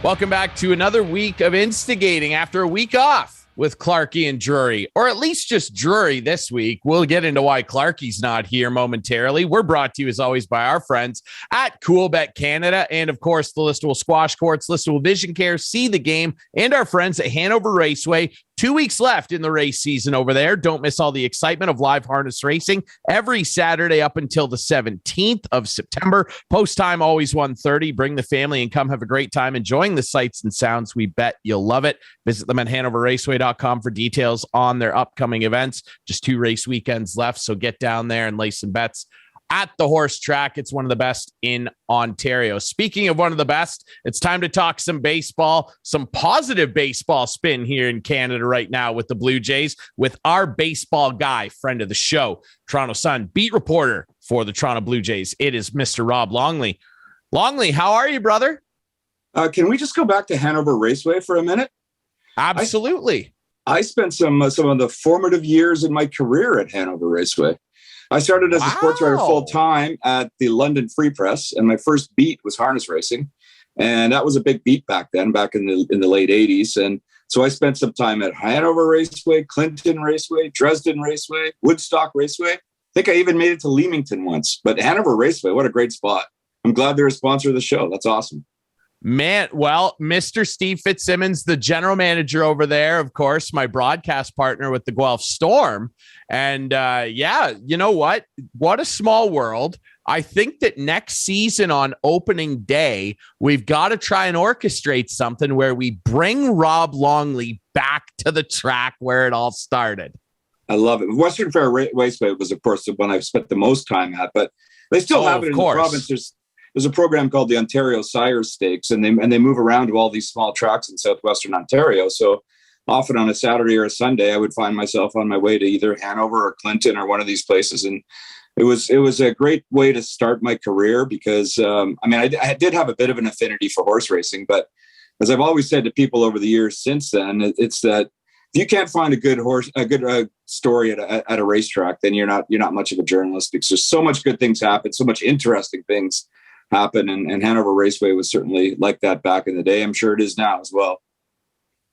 Welcome back to another week of instigating after a week off with Clarkey and Drury, or at least just Drury this week. We'll get into why Clarkey's not here momentarily. We're brought to you, as always, by our friends at Coolbet Canada and, of course, the Listowel Squash Courts, Listowel Vision Care, See the Game, and our friends at Hanover Raceway. 2 weeks left in the race season over there. Don't miss all the excitement of live harness racing every Saturday up until the 17th of September. Post time, always 1:30. Bring the family and come have a great time enjoying the sights and sounds. We bet you'll love it. Visit them at hanoverraceway.com for details on their upcoming events. Just 2 race weekends left, so get down there and lay some bets at the horse track. It's one of the best in Ontario. Speaking of one of the best, it's time to talk some baseball, some positive baseball spin here in Canada right now with the Blue Jays, with our baseball guy, friend of the show, Toronto Sun beat reporter for the Toronto Blue Jays. It is Mr. Rob Longley. Longley, how are you, brother? Can we just go back to Hanover Raceway for a minute? Absolutely. I spent some of the formative years in my career at Hanover Raceway. I started as a sports writer full-time at the London Free Press, and my first beat was harness racing. And that was a big beat back then, back in the late 80s. And so I spent some time at Hanover Raceway, Clinton Raceway, Dresden Raceway, Woodstock Raceway. I think I even made it to Leamington once. But Hanover Raceway, what a great spot. I'm glad they're a sponsor of the show. That's awesome. Man, well, Mr. Steve Fitzsimmons, the general manager over there, of course, my broadcast partner with the Guelph Storm. And yeah, you know what? What a small world. I think that next season on opening day, we've got to try and orchestrate something where we bring Rob Longley back to the track where it all started. I love it. Western Fair Raceway was, of course, the one I've spent the most time at, but they still have it in the province. There's a program called the Ontario Sires Stakes, and they move around to all these small tracks in southwestern Ontario. So often on a Saturday or a Sunday, I would find myself on my way to either Hanover or Clinton or one of these places. And it was a great way to start my career because, I did have a bit of an affinity for horse racing, but as I've always said to people over the years since then, it's that if you can't find a good story at a racetrack, then you're not much of a journalist, because there's so much good things happen, so much interesting things happen, and Hanover Raceway was certainly like that back in the day. I'm sure it is now as well.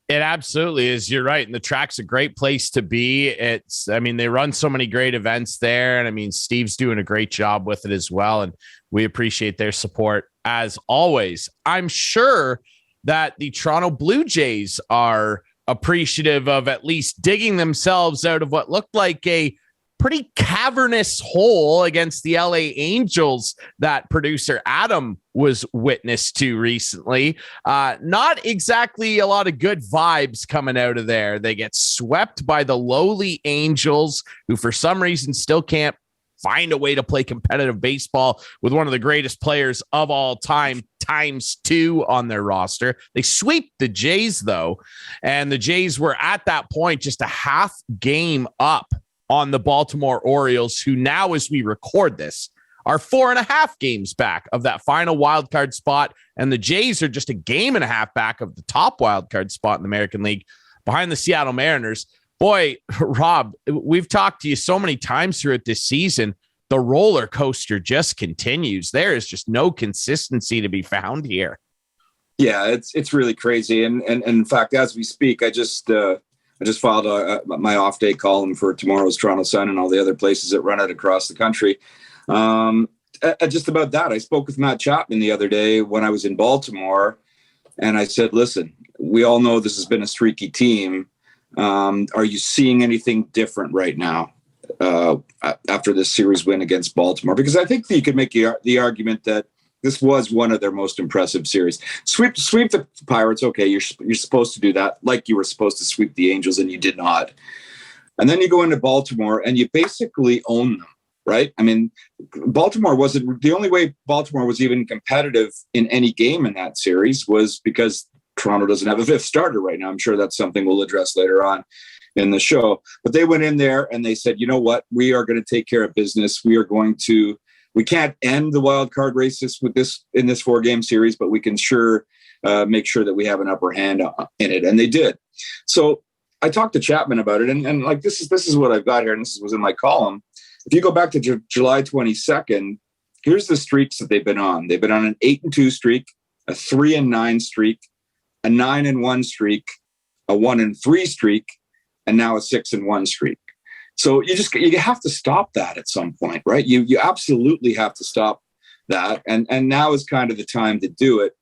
It absolutely is. You're right. And the track's a great place to be. They run so many great events there. And Steve's doing a great job with it as well. And we appreciate their support as always. I'm sure that the Toronto Blue Jays are appreciative of at least digging themselves out of what looked like a pretty cavernous hole against the LA Angels that producer Adam was witness to recently. Not exactly a lot of good vibes coming out of there. They get swept by the lowly Angels, who for some reason still can't find a way to play competitive baseball with one of the greatest players of all time, ×2 on their roster. They sweep the Jays, though, and the Jays were at that point just a half game up on the Baltimore Orioles, who now, as we record this, are 4.5 games back of that final wildcard spot. And the Jays are just a game and a half back of the top wildcard spot in the American League behind the Seattle Mariners. Boy, Rob, we've talked to you so many times throughout this season. The roller coaster just continues. There is just no consistency to be found here. Yeah, it's really crazy. And in fact, as we speak, I just filed my off-day column for tomorrow's Toronto Sun and all the other places that run it across the country. Just about that, I spoke with Matt Chapman the other day when I was in Baltimore, and I said, listen, we all know this has been a streaky team. Are you seeing anything different right now after this series win against Baltimore? Because I think that you could make the argument that this was one of their most impressive series. Sweep the Pirates. Okay, you're supposed to do that, like you were supposed to sweep the Angels, and you did not. And then you go into Baltimore, and you basically own them, right? Baltimore wasn't the only way Baltimore was even competitive in any game in that series was because Toronto doesn't have a fifth starter right now. I'm sure that's something we'll address later on in the show. But they went in there and they said, you know what? We are going to take care of business. We can't end the wild card races in this 4-game series, but we can make sure that we have an upper hand in it. And they did. So I talked to Chapman about it, and like this is what I've got here, and this was in my column. If you go back to July 22nd, here's the streaks that they've been on. They've been on an 8-2 streak, a 3-9 streak, a 9-1 streak, a 1-3 streak, and now a 6-1 streak. So you have to stop that at some point, right? You absolutely have to stop that. And now is kind of the time to do it.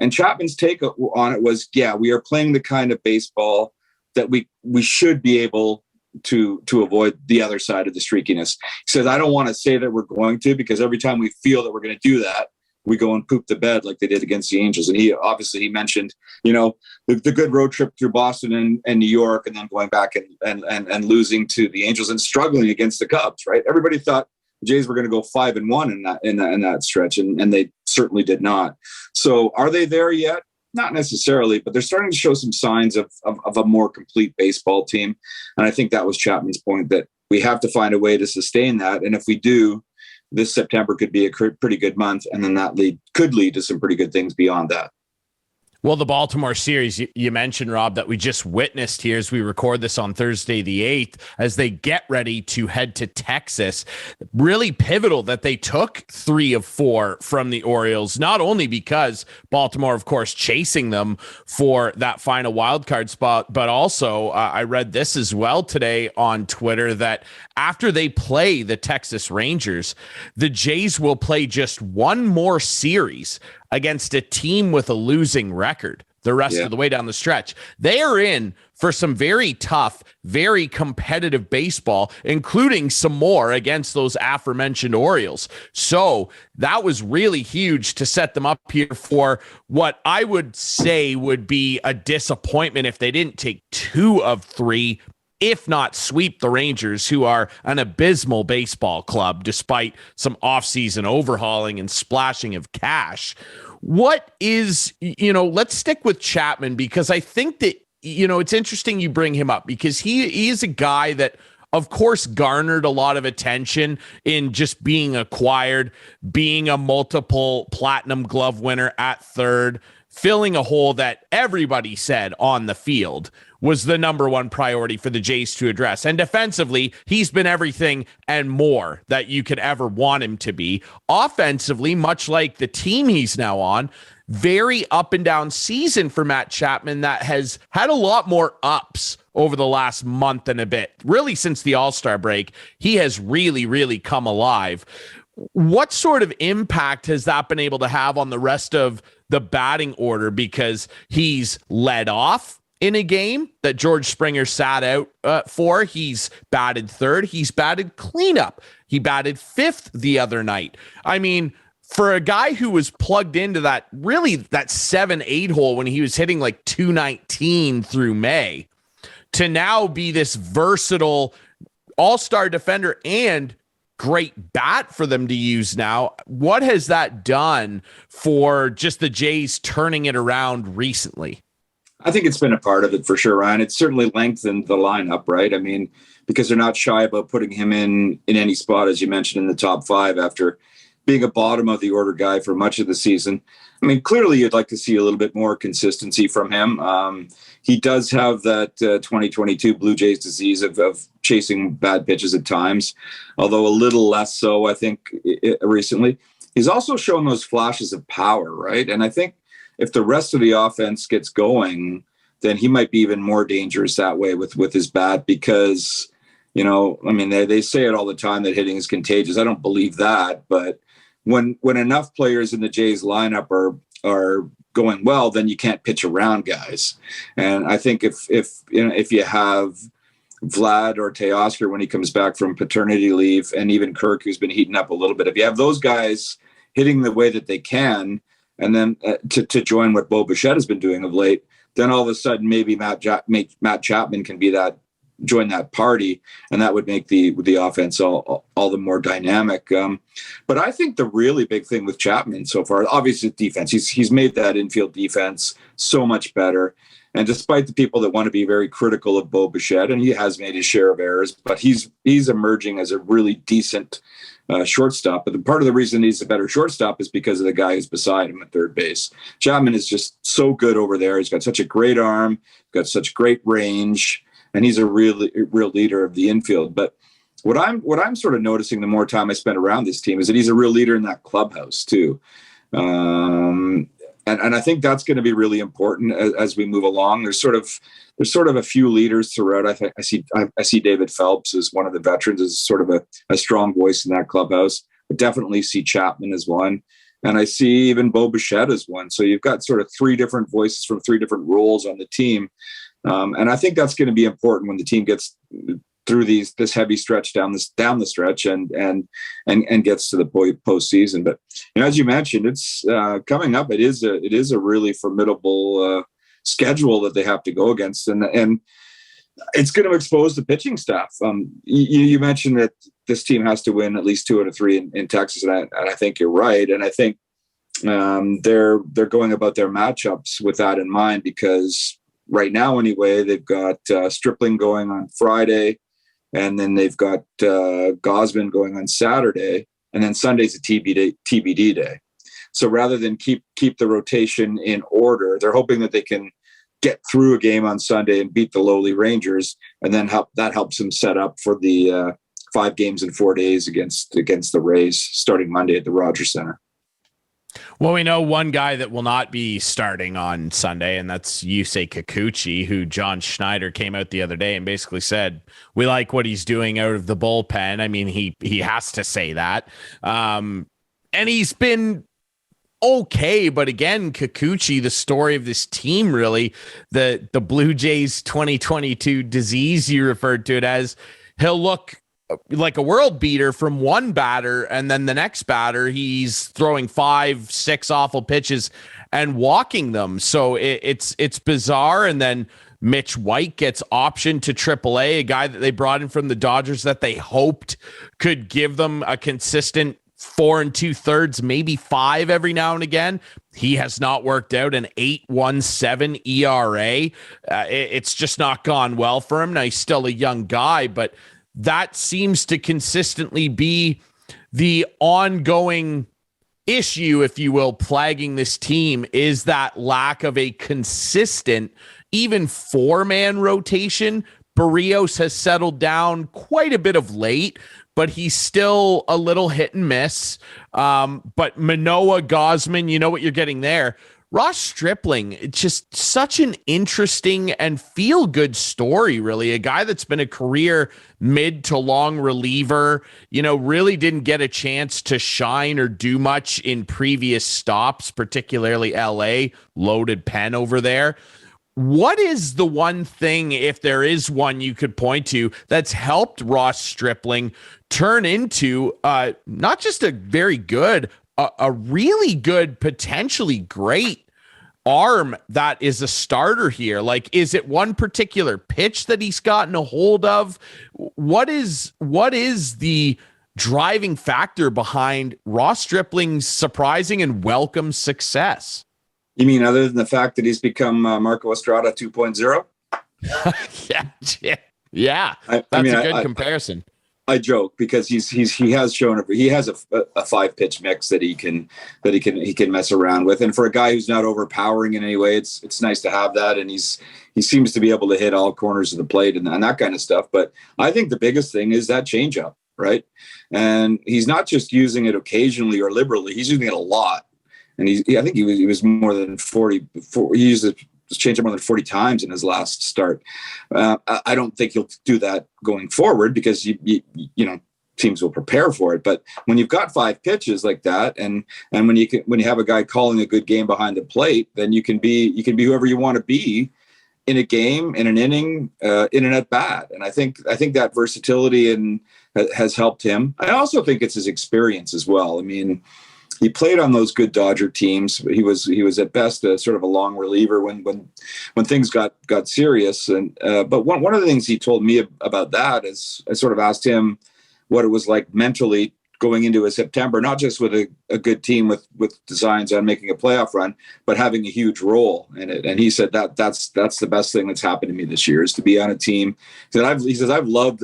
And Chapman's take on it was, yeah, we are playing the kind of baseball that we should be able to avoid the other side of the streakiness. He says, I don't want to say that we're going to, because every time we feel that we're going to do that, we go and poop the bed like they did against the Angels. And he mentioned, the good road trip through Boston and New York, and then going back and losing to the Angels and struggling against the Cubs, right? Everybody thought the Jays were going to go 5-1 in that stretch, and they certainly did not. So are they there yet? Not necessarily, but they're starting to show some signs of a more complete baseball team. And I think that was Chapman's point, that we have to find a way to sustain that. And if we do, this September could be a pretty good month, and then that could lead to some pretty good things beyond that. Well, the Baltimore series, you mentioned, Rob, that we just witnessed here as we record this on Thursday the 8th, as they get ready to head to Texas. Really pivotal that they took 3 of 4 from the Orioles, not only because Baltimore, of course, chasing them for that final wildcard spot, but also I read this as well today on Twitter, that after they play the Texas Rangers, the Jays will play just one more series against a team with a losing record the rest of the way down the stretch. They are in for some very tough, very competitive baseball, including some more against those aforementioned Orioles. So that was really huge to set them up here for what I would say would be a disappointment if they didn't take 2 of 3, if not sweep the Rangers, who are an abysmal baseball club, despite some offseason overhauling and splashing of cash. What is, let's stick with Chapman, because I think that, it's interesting you bring him up, because he is a guy that, of course, garnered a lot of attention in just being acquired, being a multiple platinum glove winner at third, filling a hole that everybody said on the field was the number one priority for the Jays to address. And defensively, he's been everything and more that you could ever want him to be. Offensively, much like the team he's now on, very up and down season for Matt Chapman that has had a lot more ups over the last month and a bit. Really, since the All-Star break, he has really, really come alive. What sort of impact has that been able to have on the rest of the batting order? Because he's led off in a game that George Springer sat out for. He's batted third. He's batted cleanup. He batted fifth the other night. I mean, for a guy who was plugged into that 7-8 hole when he was hitting like 219 through May, to now be this versatile all-star defender and great bat for them to use now, what has that done for just the Jays turning it around recently? I think it's been a part of it for sure, Ryan. It's certainly lengthened the lineup, right? I mean, because they're not shy about putting him in any spot, as you mentioned, in the top 5 after being a bottom of the order guy for much of the season. I mean, clearly you'd like to see a little bit more consistency from him. He does have that 2022 Blue Jays disease of chasing bad pitches at times, although a little less so, I think, recently. He's also shown those flashes of power, right? And I think if the rest of the offense gets going, then he might be even more dangerous that way with his bat, because, they say it all the time that hitting is contagious. I don't believe that, but when enough players in the Jays lineup are going well, then you can't pitch around guys. And I think if you have Vlad or Teoscar when he comes back from paternity leave, and even Kirk, who's been heating up a little bit, if you have those guys hitting the way that they can, and then to join what Bo Bichette has been doing of late, then all of a sudden maybe Matt Chapman can be join that party, and that would make the offense all the more dynamic. But I think the really big thing with Chapman so far, obviously defense. He's made that infield defense so much better. And despite the people that want to be very critical of Bo Bichette, and he has made his share of errors, but he's emerging as a really decent shortstop. But part of the reason he's a better shortstop is because of the guy who's beside him at third base. Chapman is just so good over there. He's got such a great arm, got such great range, and he's a real leader of the infield. But what I'm sort of noticing the more time I spend around this team is that he's a real leader in that clubhouse too. And And I think that's going to be really important as we move along. There's sort of a few leaders throughout. I see David Phelps as one of the veterans, as sort of a strong voice in that clubhouse. I definitely see Chapman as one. And I see even Bo Bichette as one. So you've got sort of three different voices from three different roles on the team. And I think that's going to be important when the team gets through this heavy stretch down the stretch and gets to the postseason. But as you mentioned, it's coming up. It is a really formidable schedule that they have to go against, and it's going to expose the pitching staff. You mentioned that this team has to win at least 2 out of 3 in Texas, and I think you're right. And I think they're going about their matchups with that in mind, because right now, anyway, they've got Stripling going on Friday, and then they've got Gosman going on Saturday, and then Sunday's a TBD day. So rather than keep the rotation in order, they're hoping that they can get through a game on Sunday and beat the lowly Rangers, and then that helps them set up for the 5 games in 4 days against the Rays starting Monday at the Rogers Center. Well, we know one guy that will not be starting on Sunday, and that's Yusei Kikuchi, who John Schneider came out the other day and basically said, we like what he's doing out of the bullpen. I mean, he has to say that. And he's been okay, but again, Kikuchi, the story of this team, really, the Blue Jays 2022 disease, you referred to it as, he'll look like a world beater from one batter, and then the next batter he's throwing 5-6 awful pitches and walking them. So it's bizarre. And then Mitch White gets optioned to AAA, a guy that they brought in from the Dodgers that they hoped could give them a consistent 4 2/3, maybe 5 every now and again. He has not worked out. An 8.17 ERA. It's just not gone well for him. Now he's still a young guy, but that seems to consistently be the ongoing issue, if you will, plaguing this team, is that lack of a consistent, even 4-man rotation. Barrios has settled down quite a bit of late, but he's still a little hit and miss. But Manoah, Gosman, you know what you're getting there. Ross Stripling, just such an interesting and feel-good story, really. A guy that's been a career mid to long reliever, really didn't get a chance to shine or do much in previous stops, particularly LA, loaded pen over there. What is the one thing, if there is one you could point to, that's helped Ross Stripling turn into not just a very good, a really good, potentially great arm that is a starter here? Like, is it one particular pitch that he's gotten a hold of? What is the driving factor behind Ross Stripling's surprising and welcome success? You mean other than the fact that he's become Marco Estrada 2.0? Yeah. That's a good comparison. I joke because he has shown he has a 5-pitch mix that he can mess around with, and for a guy who's not overpowering in any way, it's nice to have that. And he seems to be able to hit all corners of the plate and that kind of stuff. But I think the biggest thing is that changeup, right? And he's not just using it occasionally or liberally; he's using it a lot. And I think he was more than 40. He used it. Changed it more than 40 times in his last start. I don't think he'll do that going forward because teams will prepare for it. But when you've got 5 pitches like that, and when you have a guy calling a good game behind the plate, then you can be whoever you want to be in a game, in an inning, in an at bat. And I think that versatility has helped him. I also think it's his experience as well. I mean, he played on those good Dodger teams. He was at best a sort of a long reliever when things got serious. And but one of the things he told me about that is I sort of asked him what it was like mentally going into a September, not just with a good team with designs on making a playoff run, but having a huge role in it. And he said that's the best thing that's happened to me this year is to be on a team that he says I loved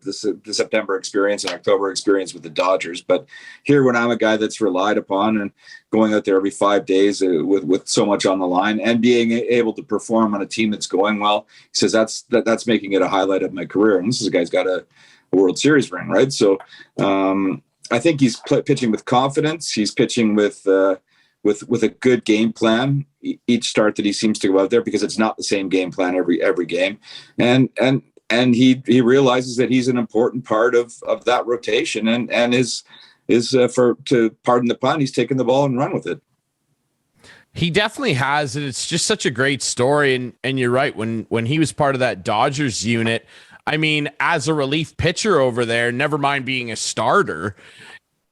the September experience and October experience with the Dodgers, but here when I'm a guy that's relied upon and going out there every 5 days with so much on the line and being able to perform on a team that's going well, he says that's making it a highlight of my career. And this is a guy's got a World Series ring, right? So I think he's pitching with confidence. He's pitching with with a good game plan each start that he seems to go out there, because it's not the same game plan every game, and he realizes that he's an important part of that rotation, and is for, to pardon the pun, he's taken the ball and run with it. He definitely has, and it's just such a great story. And you're right, when he was part of that Dodgers unit, I mean, as a relief pitcher over there, never mind being a starter,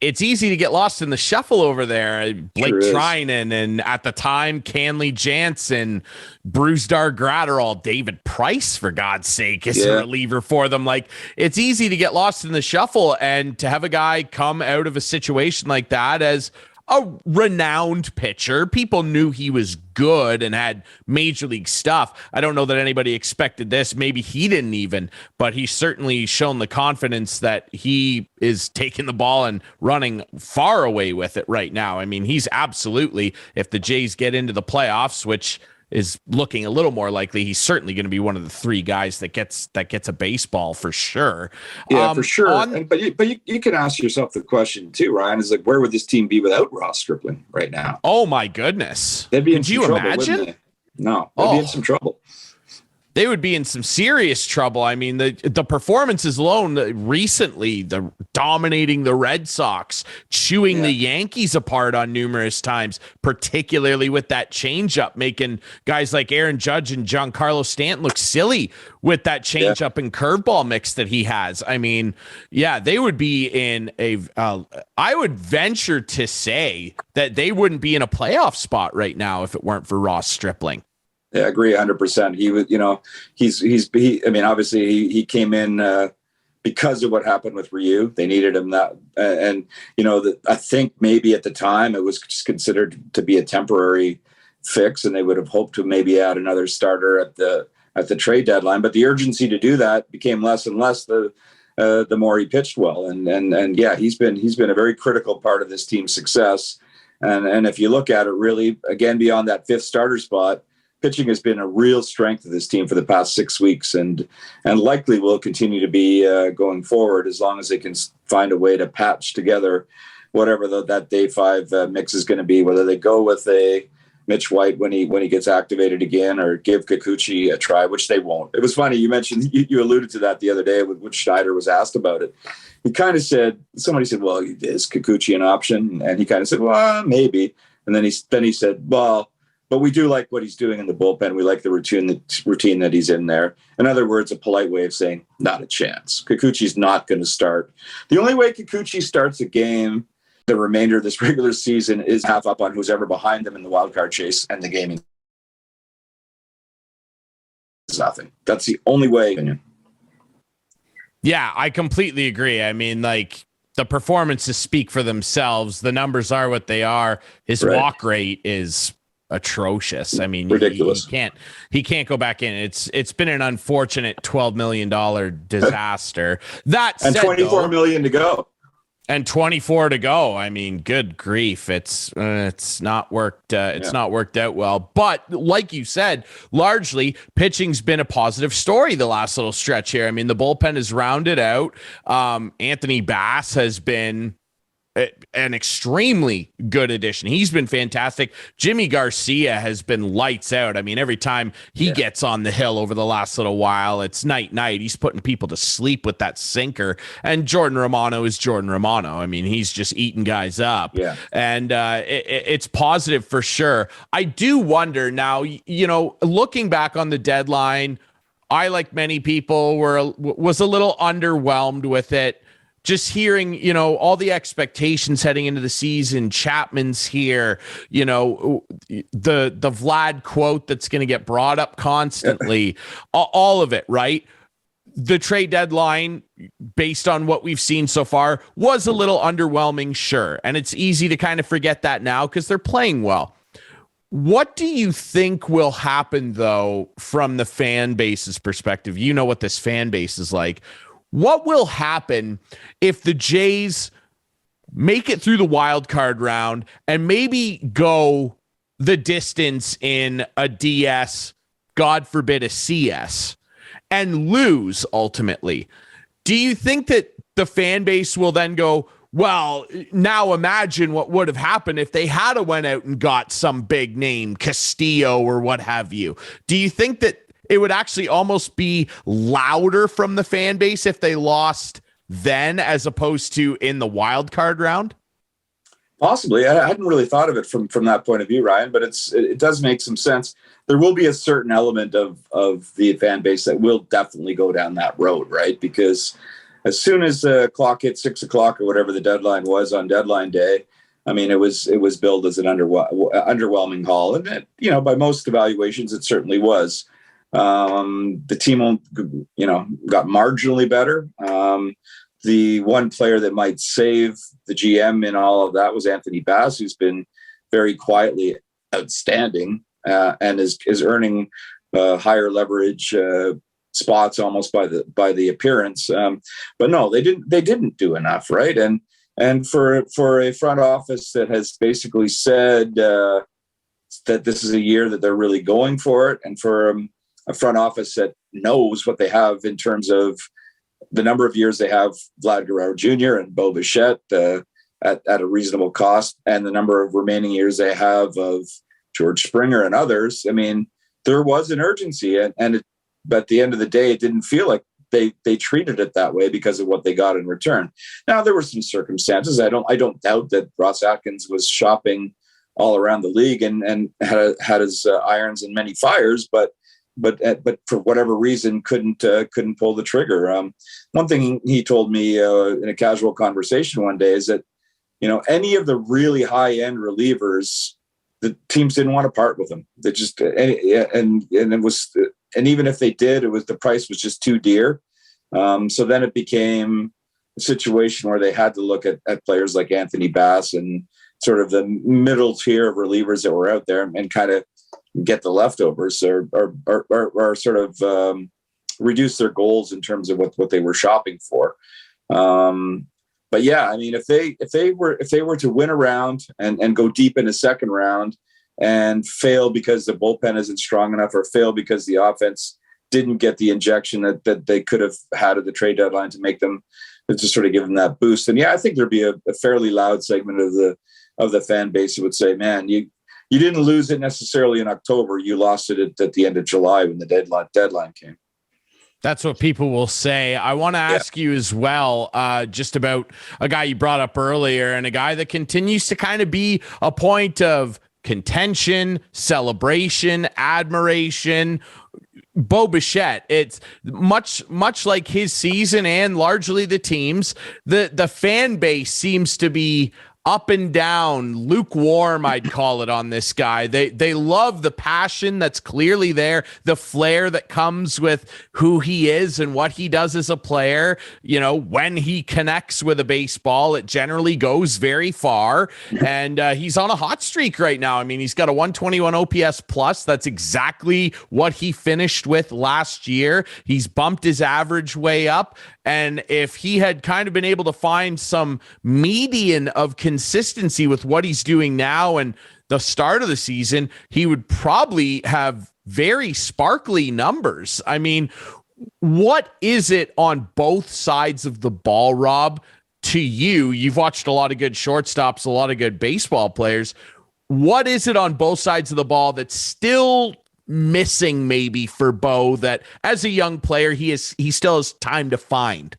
it's easy to get lost in the shuffle over there. Blake Trinan, and at the time, Canley Jansen, Bruce Gratterall, David Price, for God's sake, is a reliever for them. Like, it's easy to get lost in the shuffle, and to have a guy come out of a situation like that as a renowned pitcher. People knew he was good and had major league stuff. I don't know that anybody expected this. Maybe he didn't even, but he's certainly shown the confidence that he is taking the ball and running far away with it right now. I mean, he's absolutely, if the Jays get into the playoffs, which is looking a little more likely, he's certainly going to be one of the three guys that gets a baseball for sure. Yeah, for sure. But you can ask yourself the question too, Ryan, is like, where would this team be without Ross Stripling right now? Oh my goodness. They'd be in some trouble, imagine? Wouldn't they? No, they'd be in some trouble. They would be in some serious trouble. I mean, the performances alone recently, the dominating the Red Sox, chewing the Yankees apart on numerous times, particularly with that changeup, making guys like Aaron Judge and Giancarlo Stanton look silly with that changeup and curveball mix that he has. I mean, they would be in I would venture to say that they wouldn't be in a playoff spot right now if it weren't for Ross Stripling. Yeah, I agree 100%. He was, I mean, obviously he came in because of what happened with Ryu. They needed him that, and I think maybe at the time it was just considered to be a temporary fix, and they would have hoped to maybe add another starter at the trade deadline. But the urgency to do that became less and less the more he pitched well, and he's been a very critical part of this team's success. And if you look at it, really, again, beyond that fifth starter spot, pitching has been a real strength of this team for the past 6 weeks, and likely will continue to be going forward, as long as they can find a way to patch together whatever that day 5 mix is going to be, whether they go with a Mitch White when he gets activated again, or give Kikuchi a try, which they won't. It was funny. You mentioned, you alluded to that the other day when Schneider was asked about it. He kind of said, somebody said, well, is Kikuchi an option? And he kind of said, well, maybe. And then he said, well, but we do like what he's doing in the bullpen. We like the routine that he's in there. In other words, a polite way of saying, not a chance. Kikuchi's not going to start. The only way Kikuchi starts a game the remainder of this regular season is half up on who's ever behind them in the wild card chase, and the gaming is nothing. That's the only way. Yeah, I completely agree. I mean, like, the performances speak for themselves. The numbers are what they are. His walk rate is atrocious. I mean, ridiculous. He can't go back in. It's been an unfortunate $12 million disaster. That said, and $24 million to go. And 24 to go. I mean, good grief. It's not worked. Not worked out well. But like you said, largely pitching's been a positive story the last little stretch here. I mean, the bullpen is rounded out. Anthony Bass has been an extremely good addition. He's been fantastic. Jimmy Garcia has been lights out. I mean, every time he gets on the hill over the last little while, it's night. He's putting people to sleep with that sinker. And Jordan Romano is Jordan Romano. I mean, he's just eating guys up. Yeah. And it's positive for sure. I do wonder now, looking back on the deadline, I, like many people, was a little underwhelmed with it. Just hearing, all the expectations heading into the season, Chapman's here, the Vlad quote that's going to get brought up constantly, all of it, right? The trade deadline, based on what we've seen so far, was a little underwhelming, sure. And it's easy to kind of forget that now because they're playing well. What do you think will happen, though, from the fan base's perspective? You know what this fan base is like. What will happen if the Jays make it through the wild card round and maybe go the distance in a DS, God forbid a CS, and lose ultimately? Do you think that the fan base will then go, Well, now imagine what would have happened if they had went out and got some big name, Castillo or what have you. Do you think that it would actually almost be louder from the fan base if they lost then as opposed to in the wild card round? Possibly. I hadn't really thought of it from that point of view, Ryan, but it does make some sense. There will be a certain element of the fan base that will definitely go down that road, right? Because as soon as the clock hit 6 o'clock or whatever the deadline was on deadline day, I mean, it was billed as an underwhelming haul, and it, by most evaluations, it certainly was. The team, got marginally better. The one player that might save the GM in all of that was Anthony Bass, who's been very quietly outstanding and is earning higher leverage spots almost by the appearance. But no, they didn't do enough, right? And for a front office that has basically said that this is a year that they're really going for it, and for a front office that knows what they have in terms of the number of years they have Vlad Guerrero Jr. and Bo Bichette at a reasonable cost, and the number of remaining years they have of George Springer and others. I mean, there was an urgency, but at the end of the day, it didn't feel like they treated it that way because of what they got in return. Now, there were some circumstances. I don't doubt that Ross Atkins was shopping all around the league and had his irons in many fires, but for whatever reason couldn't pull the trigger. One thing he told me in a casual conversation one day is that any of the really high end relievers, the teams didn't want to part with them. They just and it was, and even if they did, the price was just too dear. So then it became a situation where they had to look at players like Anthony Bass and sort of the middle tier of relievers that were out there and kind of get the leftovers or sort of reduce their goals in terms of what they were shopping for. But yeah, I mean, if they were to win a round and go deep in a second round and fail because the bullpen isn't strong enough, or fail because the offense didn't get the injection that they could have had at the trade deadline to make them, to sort of give them that boost, and yeah, I think there'd be a fairly loud segment of the fan base that would say, "Man, you didn't lose it necessarily in October. You lost it at the end of July when the deadline came." That's what people will say. I want to ask you as well, just about a guy you brought up earlier, and a guy that continues to kind of be a point of contention, celebration, admiration. Bo Bichette. It's much like his season and largely the team's. The fan base seems to be up and down, lukewarm, I'd call it, on this guy. They love the passion that's clearly there, the flair that comes with who he is and what he does as a player. When he connects with a baseball, it generally goes very far. And he's on a hot streak right now. I mean, he's got a 121 OPS plus. That's exactly what he finished with last year. He's bumped his average way up. And if he had kind of been able to find some median of consistency with what he's doing now and the start of the season, he would probably have very sparkly numbers. I mean, what is it on both sides of the ball, Rob, to you? You've watched a lot of good shortstops, a lot of good baseball players. What is it on both sides of the ball that's still missing maybe for Bo, that as a young player he still has time to find?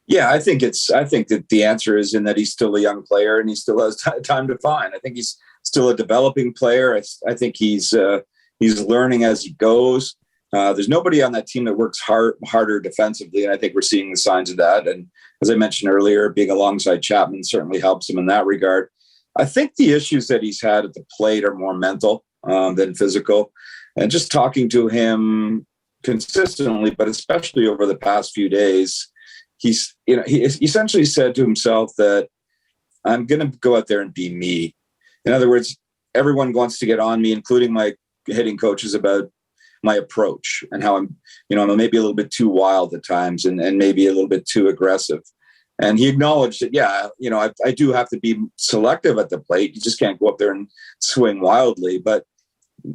Yeah, I think that the answer is in that he's still a young player and he still has time to find. I think he's still a developing player. I think he's learning as he goes. There's nobody on that team that works harder defensively, and I think we're seeing the signs of that. And as I mentioned earlier, being alongside Chapman certainly helps him in that regard. I think the issues that he's had at the plate are more mental than physical. And just talking to him consistently, but especially over the past few days, he essentially said to himself that I'm going to go out there and be me. In other words, everyone wants to get on me, including my hitting coaches, about my approach and how I'm maybe a little bit too wild at times and maybe a little bit too aggressive. And he acknowledged that, I do have to be selective at the plate. You just can't go up there and swing wildly, but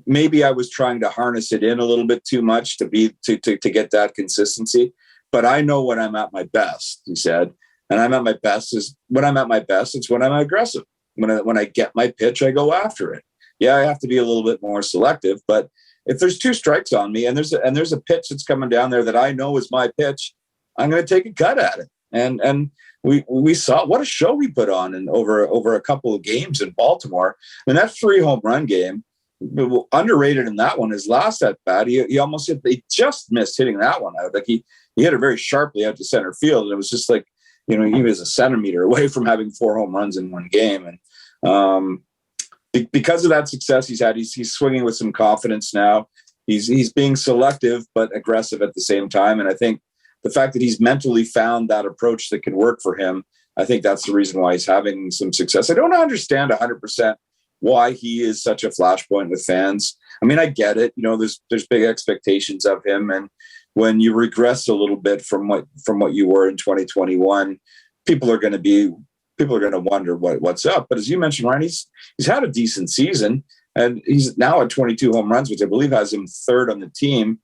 maybe I was trying to harness it in a little bit too much to get that consistency. But I know when I'm at my best, he said, And I'm at my best is when I'm at my best, it's when I'm aggressive. When I get my pitch, I go after it. Yeah, I have to be a little bit more selective, but if there's 2 strikes on me and there's a pitch that's coming down there that I know is my pitch, I'm going to take a cut at it. And we saw what a show we put on and over a couple of games in Baltimore. And that 3 home run game, underrated in that one, his last at bat, he almost he just missed hitting that one out. Like he hit it very sharply out to center field. And it was just like, he was a centimeter away from having 4 home runs in one game. And because of that success he's had, he's swinging with some confidence now. He's being selective but aggressive at the same time. And I think the fact that he's mentally found that approach that can work for him, I think that's the reason why he's having some success. I don't understand 100% why he is such a flashpoint with fans. I mean, I get it. There's big expectations of him, and when you regress a little bit from what you were in 2021, people are going to wonder what's up. But as you mentioned, Ryan, he's had a decent season, and he's now at 22 home runs, which I believe has him 3rd on the team.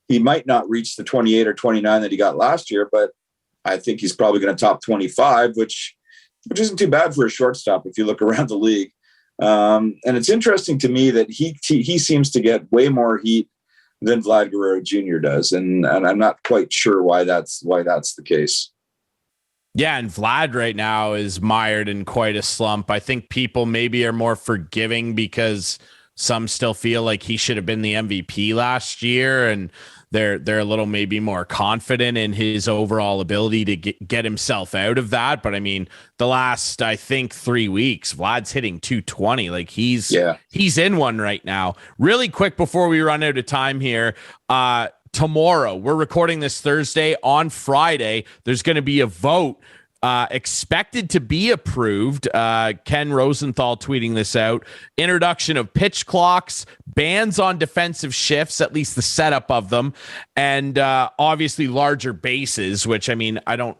He might not reach the 28 or 29 that he got last year, but I think he's probably going to top 25, which isn't too bad for a shortstop if you look around the league. And it's interesting to me that he seems to get way more heat than Vlad Guerrero Jr. does. And I'm not quite sure why that's the case. Yeah, and Vlad right now is mired in quite a slump. I think people maybe are more forgiving because some still feel like he should have been the MVP last year, and they're a little maybe more confident in his overall ability to get himself out of that. But I mean, the last, I think, 3 weeks, Vlad's hitting 220. Like he's in one right now. Really quick before we run out of time here, tomorrow, we're recording this Thursday. On Friday, there's going to be a vote expected to be approved. Ken Rosenthal tweeting this out. Introduction of pitch clocks, bans on defensive shifts, at least the setup of them, and obviously larger bases, which, I mean, I don't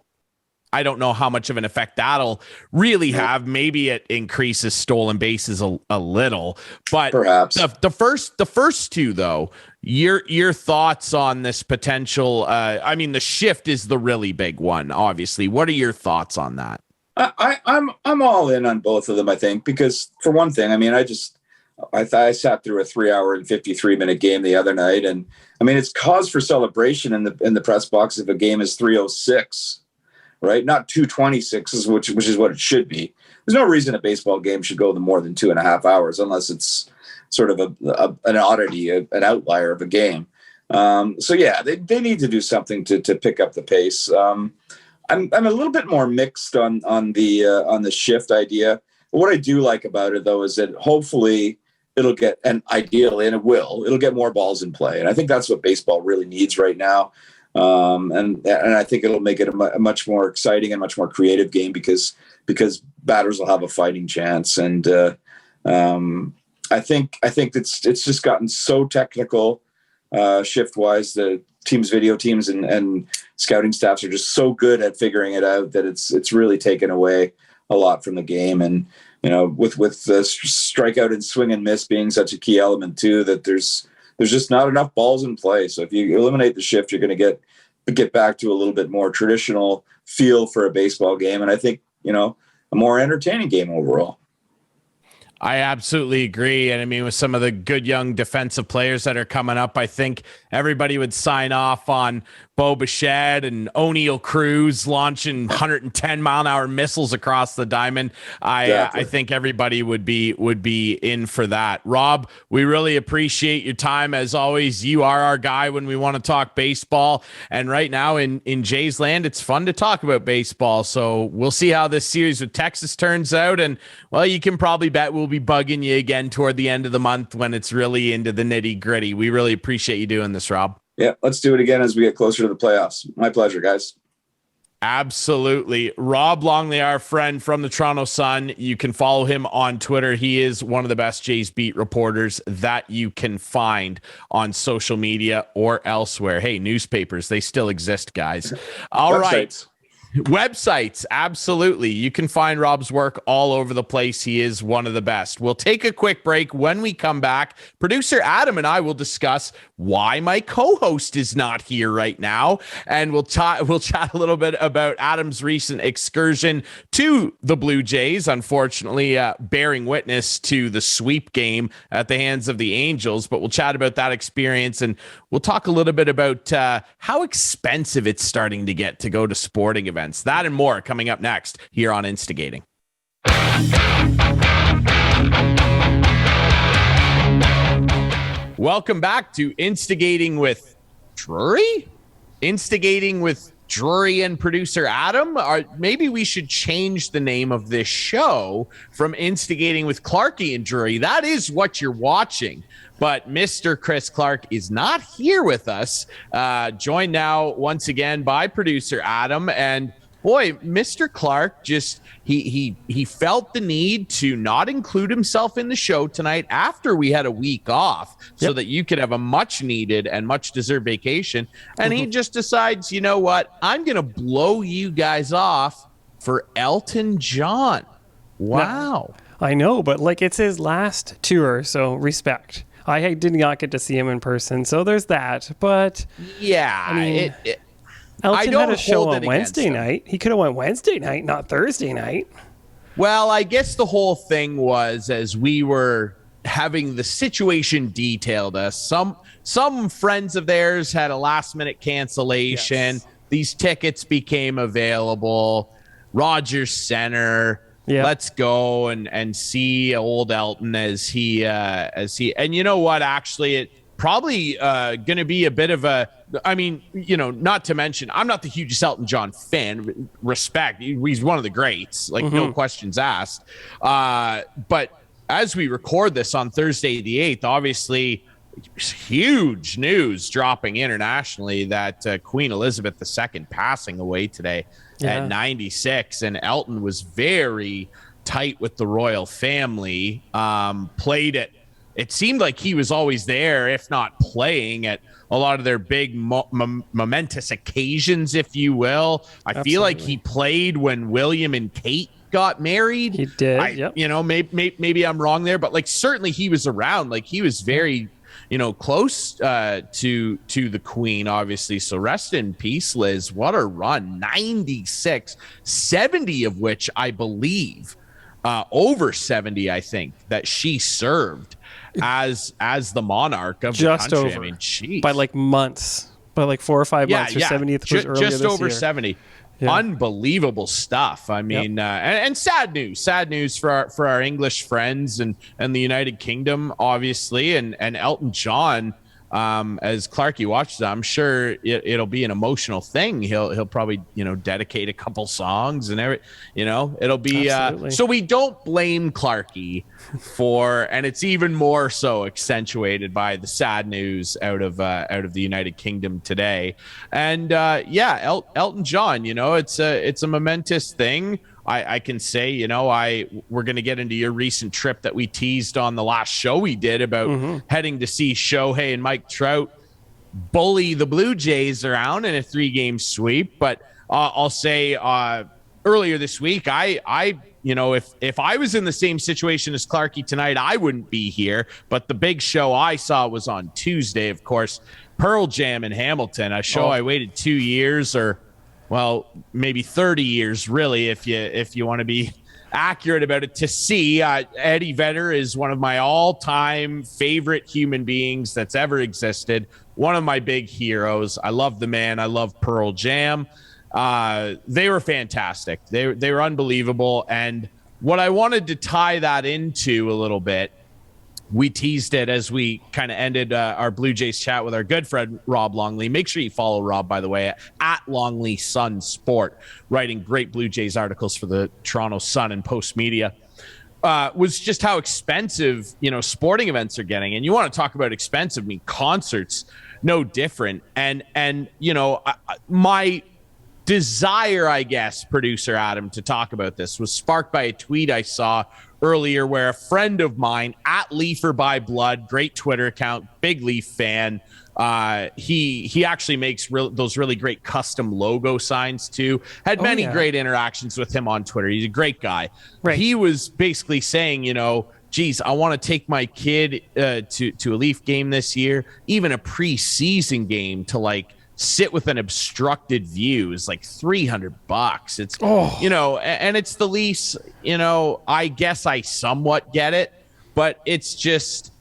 know how much of an effect that'll really have. Maybe it increases stolen bases a little, but perhaps the first 2 though, your thoughts on this potential? I mean, the shift is the really big one, obviously. What are your thoughts on that? I'm all in on both of them, I think, because for one thing, I mean, I sat through a 3-hour and 53-minute game the other night, and I mean, it's cause for celebration in the press box if a game is 306. Right, not 226s, which is what it should be. There's no reason a baseball game should go more than 2.5 hours, unless it's sort of an oddity, an outlier of a game. So yeah, they need to do something to pick up the pace. I'm a little bit more mixed on the shift idea. What I do like about it though is that hopefully it'll get, and ideally, and it'll get more balls in play, and I think that's what baseball really needs right now. And I think it'll make it a much more exciting and much more creative game because batters will have a fighting chance. And I think it's just gotten so technical shift wise. The video teams and scouting staffs are just so good at figuring it out that it's really taken away a lot from the game. And with the strikeout and swing and miss being such a key element too, that there's just not enough balls in play. So if you eliminate the shift, you're going to get back to a little bit more traditional feel for a baseball game. And I think, a more entertaining game overall. I absolutely agree. And I mean, with some of the good young defensive players that are coming up, I think everybody would sign off on Bo Bichette and O'Neill Cruz launching 110 mile an hour missiles across the diamond. I think everybody would be in for that. Rob, we really appreciate your time. As always, you are our guy when we want to talk baseball. And right now in Jay's land, it's fun to talk about baseball. So we'll see how this series with Texas turns out. And well, you can probably bet we'll be bugging you again toward the end of the month when it's really into the nitty gritty. We really appreciate you doing this, Rob. Yeah, let's do it again as we get closer to the playoffs. My pleasure, guys. Absolutely. Rob Longley, our friend from the Toronto Sun. You can follow him on Twitter. He is one of the best Jays beat reporters that you can find on social media or elsewhere. Hey, newspapers, they still exist, guys. All right. Websites, absolutely. You can find Rob's work all over the place. He is one of the best. We'll take a quick break. When we come back, producer Adam and I will discuss why my co-host is not here right now, and we'll chat a little bit about Adam's recent excursion to the Blue Jays, unfortunately bearing witness to the sweep game at the hands of the Angels. But we'll chat about that experience, and we'll talk a little bit about how expensive it's starting to get to go to sporting events. That and more coming up next here on Instigating. Welcome back to Instigating with Drury. Instigating with Drury and producer Adam. Maybe we should change the name of this show from Instigating with Clarkey and Drury. That is what you're watching. But Mr. Chris Clark is not here with us. Joined now once again by producer Adam. And boy, Mr. Clark just he felt the need to not include himself in the show tonight after we had a week off, so that you could have a much needed and much deserved vacation. And he just decides, you know what? I'm going to blow you guys off for Elton John. Wow. No, I know, but like it's his last tour, so respect. I did not get to see him in person, so there's that. But yeah, I mean, Elton had a show on Wednesday night. He could have went Wednesday night, not Thursday night. Well, I guess the whole thing was, as we were having the situation detailed us, some friends of theirs had a last minute cancellation. Yes. These tickets became available. Rogers Center. Yep. Let's go and see old Elton as he and you know what, actually it probably going to be a bit of a, I mean, you know, not to mention I'm not the hugest Elton John fan. Respect, he's one of the greats, like no questions asked. But as we record this on Thursday the 8th, obviously huge news dropping internationally that Queen Elizabeth II passing away today at 96, and Elton was very tight with the royal family. Played it seemed like he was always there, if not playing at a lot of their big momentous occasions, if you will. I feel like he played when William and Kate got married. He did. You know, maybe I'm wrong there, but like certainly he was around. Like he was very, you know, close to the Queen, obviously. So rest in peace, Liz. What a run. 96, 70 of which I believe, over 70, I think, that she served as the monarch of the country. Over. I mean, geez. By like months, by like 4 or 5 months. Her 70th was earlier just this over year. 70. Yeah. Unbelievable stuff. I mean, and sad news for our English friends and the United Kingdom, obviously, and Elton John. As Clarkey watches, I'm sure it'll be an emotional thing. He'll probably, you know, dedicate a couple songs and it'll be so we don't blame Clarkey for, and it's even more so accentuated by the sad news out of the United Kingdom today. And Elton John, you know, it's a momentous thing. I can say, you know, we're going to get into your recent trip that we teased on the last show we did about heading to see Shohei and Mike Trout bully the Blue Jays around in a 3-game sweep. But I'll say earlier this week, you know, if I was in the same situation as Clarkey tonight, I wouldn't be here. But the big show I saw was on Tuesday, of course, Pearl Jam in Hamilton, a show I waited 2 years or, well, maybe 30 years, really, if you want to be accurate about it, to see. Eddie Vedder is one of my all-time favorite human beings that's ever existed. One of my big heroes. I love the man. I love Pearl Jam. They were fantastic. They were unbelievable. And what I wanted to tie that into a little bit, we teased it as we kind of ended our Blue Jays chat with our good friend Rob Longley. Make sure you follow Rob, by the way, at Longley Sun Sport, writing great Blue Jays articles for the Toronto Sun and Post Media. Was just how expensive, you know, sporting events are getting. And you want to talk about expensive, I mean, concerts, no different. And you know, my desire, I guess, producer Adam, to talk about this was sparked by a tweet I saw earlier where a friend of mine, at Leafer by Blood, great Twitter account, big Leaf fan, he actually makes those really great custom logo signs too. Had many great interactions with him on Twitter. He's a great guy. Right. He was basically saying, geez, I want to take my kid to a Leaf game this year, even a preseason game, to like sit with an obstructed view is like $300. It's, and it's the Leafs, I guess I somewhat get it, but it's just,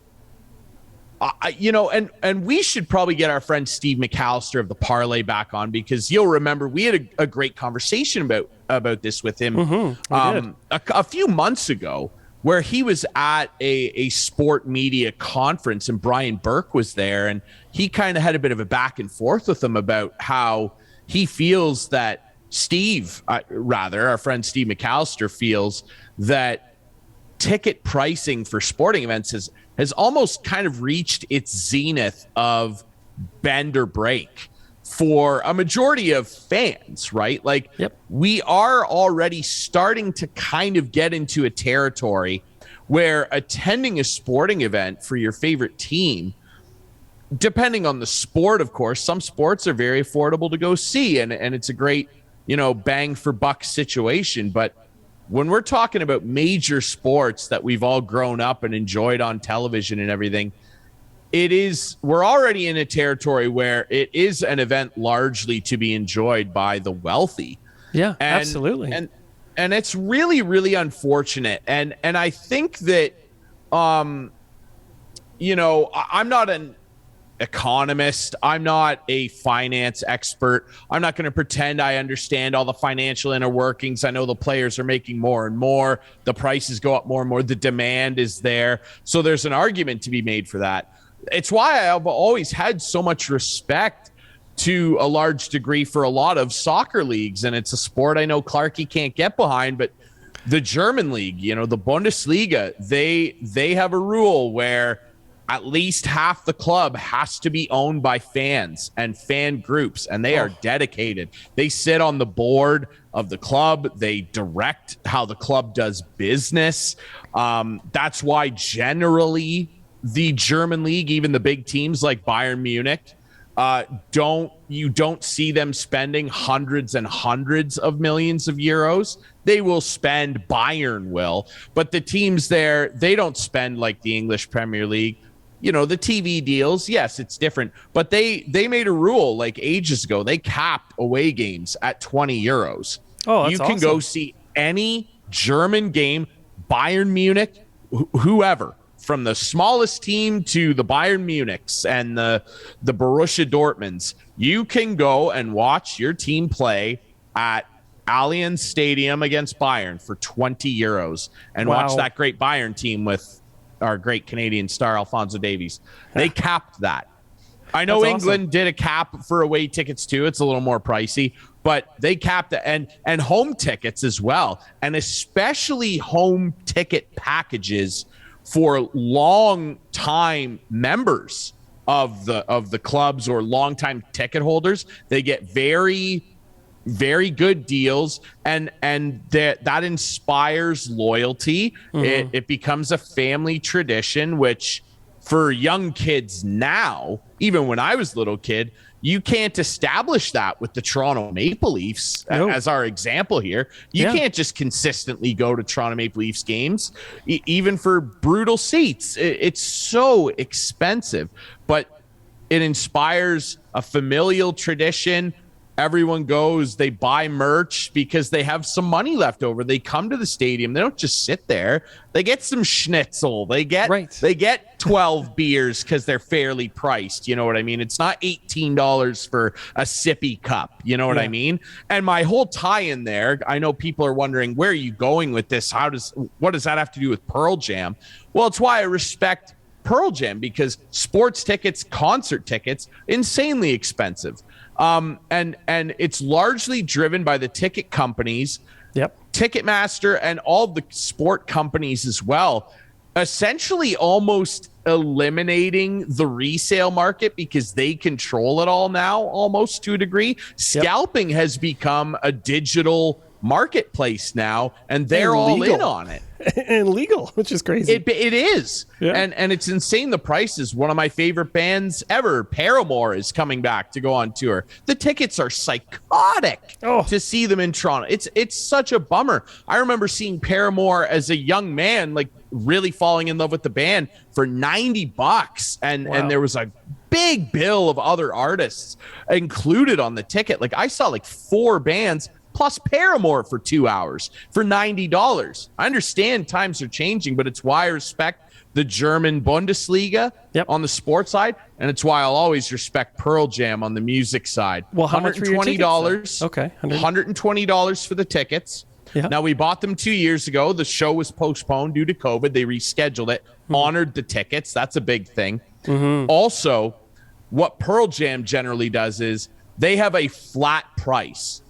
and we should probably get our friend Steve McAllister of the Parlay back on, because you'll remember we had a great conversation about this with him a few months ago, where he was at a sport media conference and Brian Burke was there, and he kind of had a bit of a back and forth with him about how he feels that our friend Steve McAllister feels that ticket pricing for sporting events has almost kind of reached its zenith of bend or break for a majority of fans, right? Like, we are already starting to kind of get into a territory where attending a sporting event for your favorite team, depending on the sport, of course, some sports are very affordable to go see, and it's a great, bang for buck situation. But when we're talking about major sports that we've all grown up and enjoyed on television and everything, we're already in a territory where it is an event largely to be enjoyed by the wealthy. Yeah, absolutely. And it's really, really unfortunate. And I think that, I'm not an economist. I'm not a finance expert. I'm not going to pretend I understand all the financial inner workings. I know the players are making more and more. The prices go up more and more. The demand is there. So there's an argument to be made for that. It's why I've always had so much respect to a large degree for a lot of soccer leagues. And it's a sport I know Clarkey can't get behind, but the German league, the Bundesliga, they have a rule where at least half the club has to be owned by fans and fan groups, and they are dedicated. They sit on the board of the club. They direct how the club does business. That's why generally the German league, even the big teams like Bayern Munich, don't see them spending hundreds and hundreds of millions of euros. They will spend, Bayern will, but the teams there, they don't spend like the English Premier League. The TV deals, yes, it's different, but they made a rule like ages ago. They capped away games at 20 euros. Oh, that's awesome. You can go see any German game, Bayern Munich, whoever, from the smallest team to the Bayern Munichs and the Borussia Dortmunds. You can go and watch your team play at Allianz Stadium against Bayern for 20 euros and watch that great Bayern team with our great Canadian star, Alphonso Davies. They capped that. I know England did a cap for away tickets too. It's a little more pricey, but they capped it, and home tickets as well. And especially home ticket packages for long-time members of the clubs or long-time ticket holders. They get very, very good deals, and that inspires loyalty. Mm-hmm. It becomes a family tradition, which for young kids now, even when I was a little kid, you can't establish that with the Toronto Maple Leafs as our example here. You can't just consistently go to Toronto Maple Leafs games, even for brutal seats. It's so expensive, but it inspires a familial tradition. Everyone goes, they buy merch because they have some money left over. They come to the stadium. They don't just sit there. They get some schnitzel. They get 12 beers because they're fairly priced. You know what I mean? It's not $18 for a sippy cup. You know what I mean? And my whole tie-in there, I know people are wondering, where are you going with this? What does that have to do with Pearl Jam? Well, it's why I respect Pearl Jam, because sports tickets, concert tickets, insanely expensive. And it's largely driven by the ticket companies, Ticketmaster, and all the sport companies as well. essentially almost eliminating the resale market because they control it all now, almost to a degree. Scalping has become a digital marketplace now, and they're all in on it. And legal, which is crazy. It is. Yeah. And it's insane, the prices. One of my favorite bands ever, Paramore, is coming back to go on tour. The tickets are psychotic to see them in Toronto. It's such a bummer. I remember seeing Paramore as a young man, like really falling in love with the band for $90, and there was a big bill of other artists included on the ticket. Like I saw like 4 bands plus Paramore for 2 hours for $90. I understand times are changing, but it's why I respect the German Bundesliga on the sports side, and it's why I'll always respect Pearl Jam on the music side. Well, how much $120? for your tickets, okay, $120 for the tickets. Yeah. Now, we bought them 2 years ago. The show was postponed due to COVID. They rescheduled it, honored the tickets. That's a big thing. Also, what Pearl Jam generally does is they have a flat price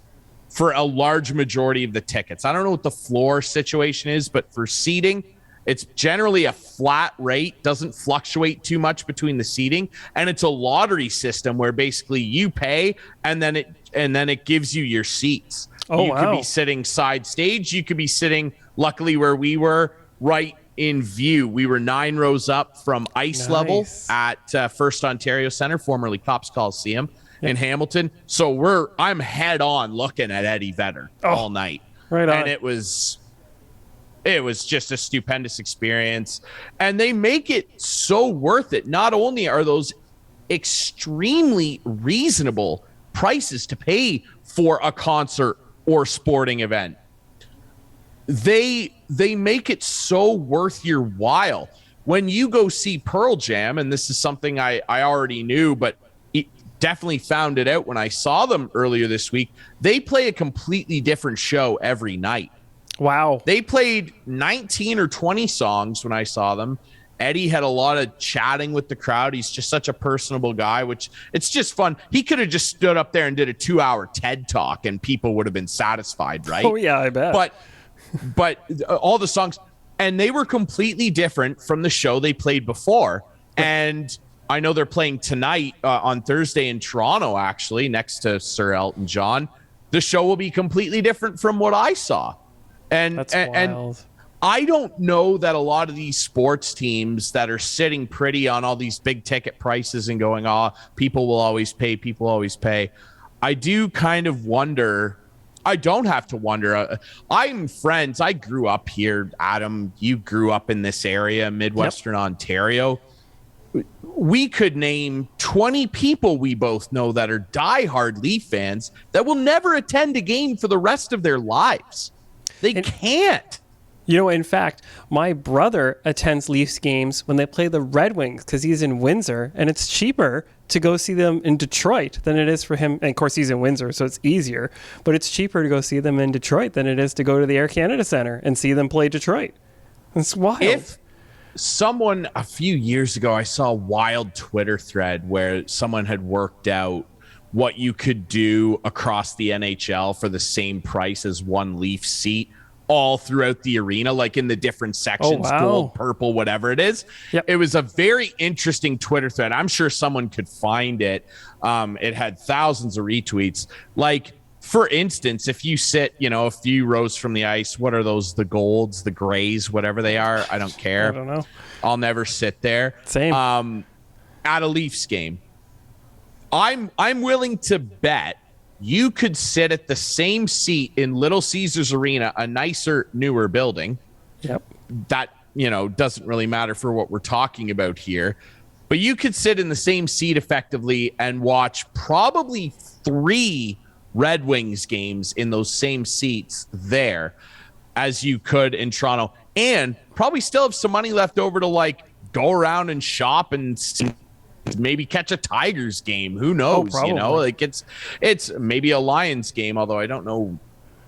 for a large majority of the tickets. I don't know what the floor situation is, but for seating, it's generally a flat rate, doesn't fluctuate too much between the seating, and it's a lottery system where basically you pay and then it gives you your seats. You could be sitting side stage, you could be sitting, luckily where we were, right in view. We were 9 rows up from ice level at First Ontario Centre, formerly Cops Coliseum. In Hamilton. So I'm head on looking at Eddie Vedder all night. Right on. And it was just a stupendous experience. And they make it so worth it. Not only are those extremely reasonable prices to pay for a concert or sporting event, they make it so worth your while. When you go see Pearl Jam, and this is something I already knew, but definitely found it out when I saw them earlier this week, they play a completely different show every night. Wow. They played 19 or 20 songs when I saw them. Eddie had a lot of chatting with the crowd. He's just such a personable guy, which it's just fun. He could have just stood up there and did a 2-hour TED talk and people would have been satisfied, right? Oh yeah, I bet. But all the songs, and they were completely different from the show they played before. And I know they're playing tonight on Thursday in Toronto, actually, next to Sir Elton John. The show will be completely different from what I saw. That's wild. And I don't know that a lot of these sports teams that are sitting pretty on all these big ticket prices and going, people will always pay. I do kind of wonder. I don't have to wonder. I'm friends. I grew up here, Adam. You grew up in this area, Midwestern Ontario. We could name 20 people we both know that are diehard Leaf fans that will never attend a game for the rest of their lives. They can't. You know, in fact, my brother attends Leafs games when they play the Red Wings because he's in Windsor, and it's cheaper to go see them in Detroit than it is for him. And of course, he's in Windsor, so it's easier. But it's cheaper to go see them in Detroit than it is to go to the Air Canada Centre and see them play Detroit. It's wild. If someone a few years ago, I saw a wild Twitter thread where someone had worked out what you could do across the NHL for the same price as one Leaf seat all throughout the arena, like in the different sections, gold, purple, whatever it is. Yep. It was a very interesting Twitter thread. I'm sure someone could find it. It had thousands of retweets. Like, for instance, if you sit, a few rows from the ice, what are those? The golds, the grays, whatever they are. I don't care. I don't know. I'll never sit there. Same. At a Leafs game, I'm willing to bet you could sit at the same seat in Little Caesars Arena, a nicer, newer building. Yep. That, doesn't really matter for what we're talking about here. But you could sit in the same seat effectively and watch probably 3 Red Wings games in those same seats there as you could in Toronto, and probably still have some money left over to go around and shop and maybe catch a Tigers game. Who knows? It's maybe a Lions game, although I don't know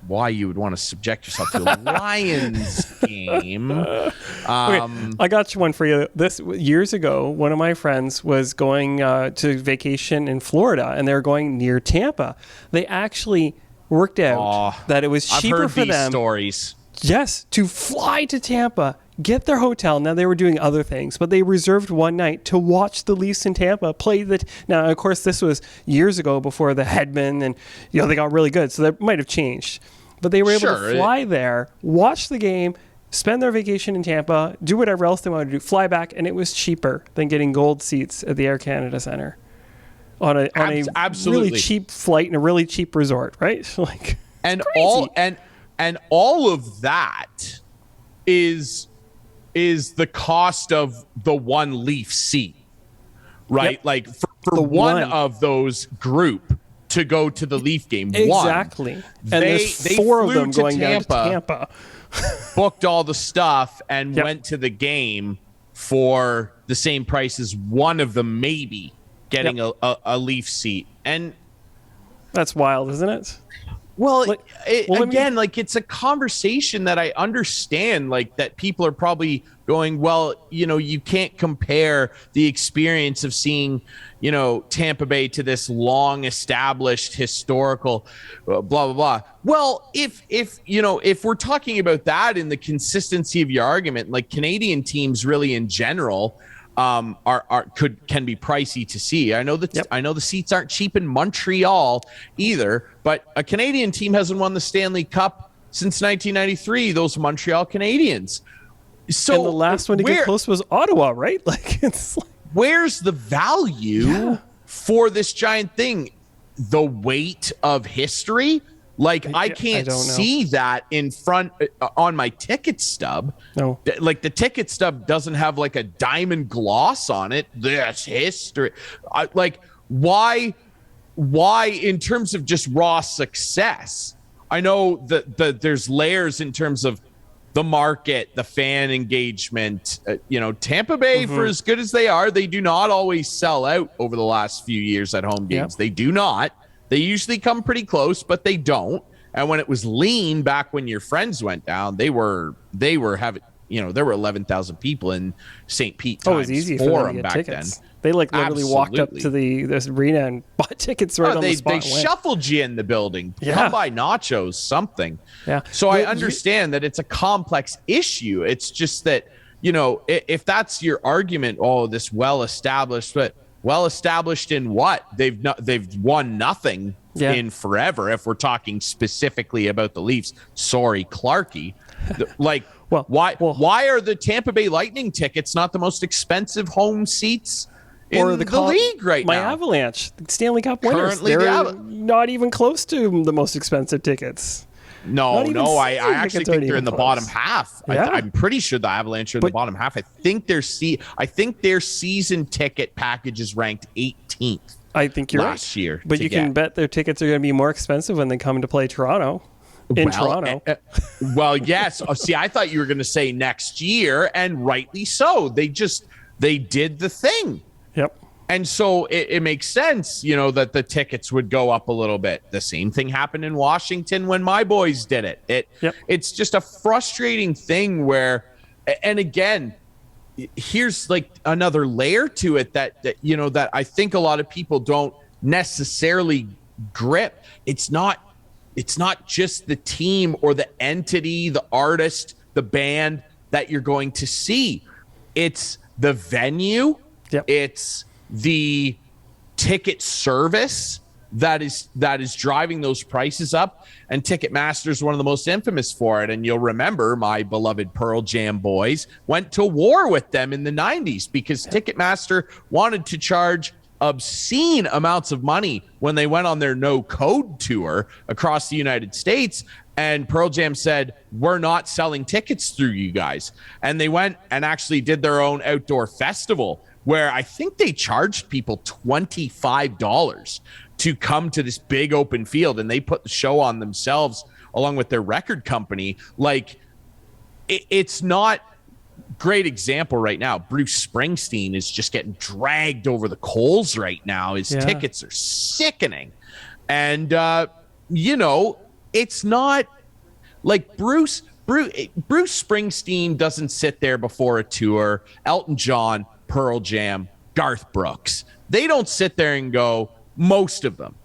why you would want to subject yourself to a Lions game. Okay, I got you one for you. Years ago, one of my friends was going to vacation in Florida, and they were going near Tampa. They actually worked out that it was cheaper for them. Stories. Yes, to fly to Tampa, get their hotel. Now, they were doing other things, but they reserved one night to watch the Leafs in Tampa play now, of course, this was years ago before the Hedman, and they got really good, so that might have changed. But they were able to fly there, watch the game, spend their vacation in Tampa, do whatever else they wanted to do, fly back, and it was cheaper than getting gold seats at the Air Canada Center on a really cheap flight and a really cheap resort, right? Like, and all of that is the cost of the one Leaf seat, right? Yep. Like for one of those group to go to the Leaf game. Exactly. And there's 4 of them going down to Tampa. Booked all the stuff and went to the game for the same price as one of them maybe getting a Leaf seat. And that's wild, isn't it? Well, it's a conversation that I understand, like, that people are probably going, well, you can't compare the experience of seeing, Tampa Bay to this long established historical blah, blah, blah. Well, if we're talking about that in the consistency of your argument, like, Canadian teams really in general can be pricey to see. I know the seats aren't cheap in Montreal either, but a Canadian team hasn't won the Stanley Cup since 1993. Those Montreal Canadiens. So and the last one to get close was Ottawa, right? Like, it's like, where's the value for this giant thing? The weight of history. Like, I can't see that in front on my ticket stub. No. Like, the ticket stub doesn't have like a diamond gloss on it. That's history. Why in terms of just raw success? I know that there's layers in terms of the market, the fan engagement. Tampa Bay, for as good as they are, they do not always sell out over the last few years at home games. They do not. They usually come pretty close, but they don't. And when it was lean back when your friends went down, they were having, there were 11,000 people in St. Pete times. It was easy for them to get tickets. Then. They literally walked up to this arena and bought tickets right on the spot. They shuffled you in the building. Yeah. Come buy nachos, something. Yeah. So I understand that it's a complex issue. It's just that, if that's your argument, this well-established, but well-established in what? They've won nothing in forever. If we're talking specifically about the Leafs, sorry, Clarkey. Why are the Tampa Bay Lightning tickets not the most expensive home seats in the league right now? My Avalanche, Stanley Cup winners, they're not even close to the most expensive tickets. No, I actually think they're in the bottom half. Yeah. I'm pretty sure the Avalanche are in the bottom half. I think their season ticket package is ranked 18th. I think you're last year. But you can bet their tickets are going to be more expensive when they come to play Toronto. Toronto. Well, yes. See, I thought you were going to say next year, and rightly so. They did the thing. Yep. And so it makes sense, that the tickets would go up a little bit. The same thing happened in Washington when my boys did it. It's just a frustrating thing where, and again, here's like another layer to it that I think a lot of people don't necessarily grip. It's not just the team or the entity, the artist, the band that you're going to see. It's the venue. Yep. It's the ticket service that is driving those prices up, and Ticketmaster is one of the most infamous for it. And you'll remember my beloved Pearl Jam boys went to war with them in the 90s because Ticketmaster wanted to charge obscene amounts of money when they went on their no code tour across the United States. And Pearl Jam said, we're not selling tickets through you guys. And they went and actually did their own outdoor festival where I think they charged people $25 to come to this big open field, and they put the show on themselves along with their record company. Like, it's not great example right now. Bruce Springsteen is just getting dragged over the coals right now. His tickets are sickening. And, it's not like Bruce Springsteen doesn't sit there before a tour. Elton John, Pearl Jam, Garth Brooks. They don't sit there and go, most of them,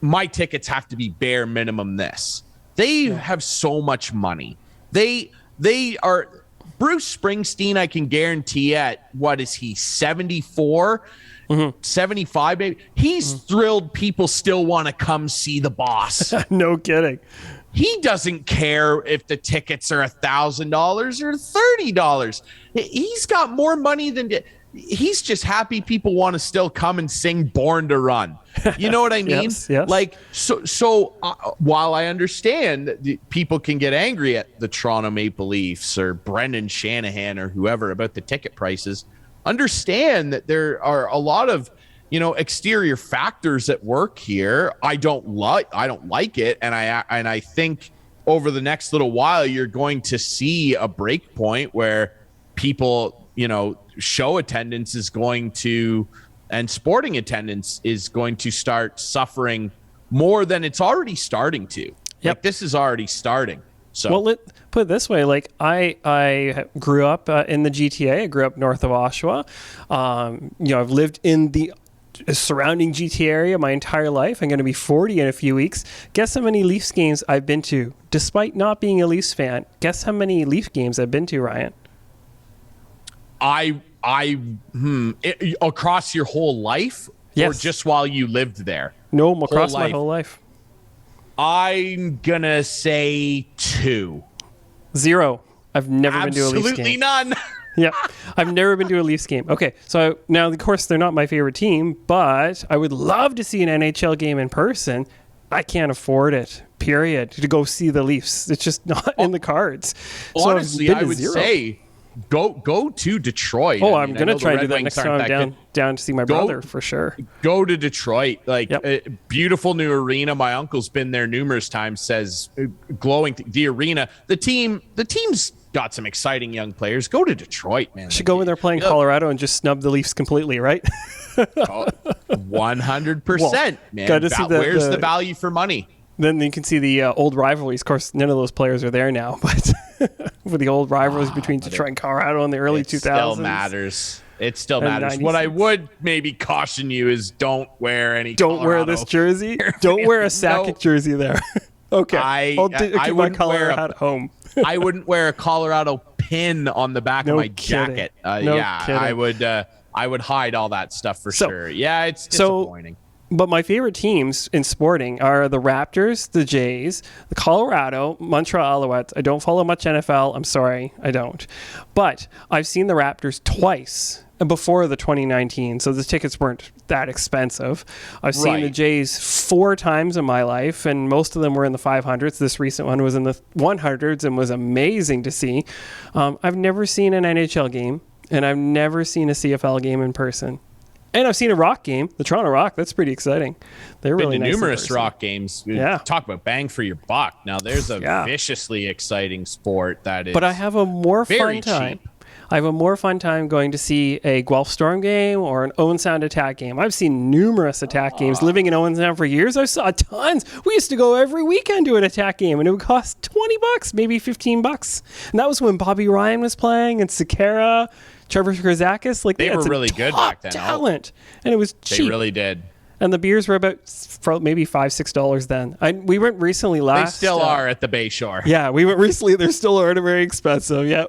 my tickets have to be bare minimum this. They have so much money. They are Bruce Springsteen, I can guarantee at, what is he, 74? 75, maybe. He's thrilled people still want to come see the boss. No kidding. He doesn't care if the tickets are $1,000 or $30. He's got more money than... He's just happy people want to still come and sing Born to Run. You know what I mean? Yes. Like, so while I understand that people can get angry at the Toronto Maple Leafs or Brendan Shanahan or whoever about the ticket prices, understand that there are a lot of, exterior factors at work here. I don't like it. And I think over the next little while, you're going to see a break point where people, show attendance is going to, and sporting attendance is going to start suffering more than it's already starting to. Yep. Like, this is already starting. So, well, put it this way, like I grew up in the GTA. I grew up north of Oshawa. I've lived in the surrounding GTA area my entire life. I'm going to be 40 in a few weeks. Guess how many Leafs games I've been to, despite not being a Leafs fan. Guess how many Leaf games I've been to, Ryan? Across your whole life, yes. Or just while you lived there? No, across my whole life. I'm gonna say 2. 0. I've never been to a Leafs game. Absolutely none. Yeah, I've never been to a Leafs game. Okay, so now, of course, they're not my favorite team, but I would love to see an NHL game in person. I can't afford it, period, to go see the Leafs. It's just not in the cards. Honestly, I would say go to Detroit. Oh, I'm going to try to do that next time I'm down to see my brother, for sure. Go to Detroit. Beautiful new arena. My uncle's been there numerous times, says glowing. The arena, the team's got some exciting young players. Go to Detroit, man. Should go when they're playing Colorado and just snub the Leafs completely, right? 100%, man. Gotta see where's the value for money? Then you can see the old rivalries. Of course, none of those players are there now, but with the old rivalries between Detroit and Colorado in the early 2000s. It still matters. What I would maybe caution you is don't wear any Colorado. Wear this jersey. Don't wear a Sakic jersey there. Okay. I'll keep my Colorado hat at home. I wouldn't wear a Colorado pin on the back of my jacket. Kidding. I would hide all that stuff for sure. Yeah, it's disappointing. But my favorite teams in sporting are the Raptors, the Jays, the Colorado, Montreal Alouettes. I don't follow much NFL. I'm sorry, I don't. But I've seen the Raptors twice before the 2019, so the tickets weren't that expensive. I've seen the Jays 4 times in my life, and most of them were in the 500s. This recent one was in the 100s and was amazing to see. I've never seen an NHL game, and I've never seen a CFL game in person. And I've seen a Rock game, the Toronto Rock. That's pretty exciting. They're really nice. Numerous Rock games. Yeah. Talk about bang for your buck. Now, there's a viciously exciting sport that is. But I have a more very fun time. cheap. I have a more fun time going to see a Guelph Storm game or an Owen Sound Attack game. I've seen numerous Attack games. Living in Owen Sound for years, I saw tons. We used to go every weekend to an Attack game, and it would cost $20, maybe $15. And that was when Bobby Ryan was playing and Sekera, Trevor Krizakis. Like, they were really good back then. Talent, and it was cheap. They really did. And the beers were about maybe $5-6 then. We went recently last. They still are at the Bayshore. Yeah, we went recently. They're still very expensive. Yeah.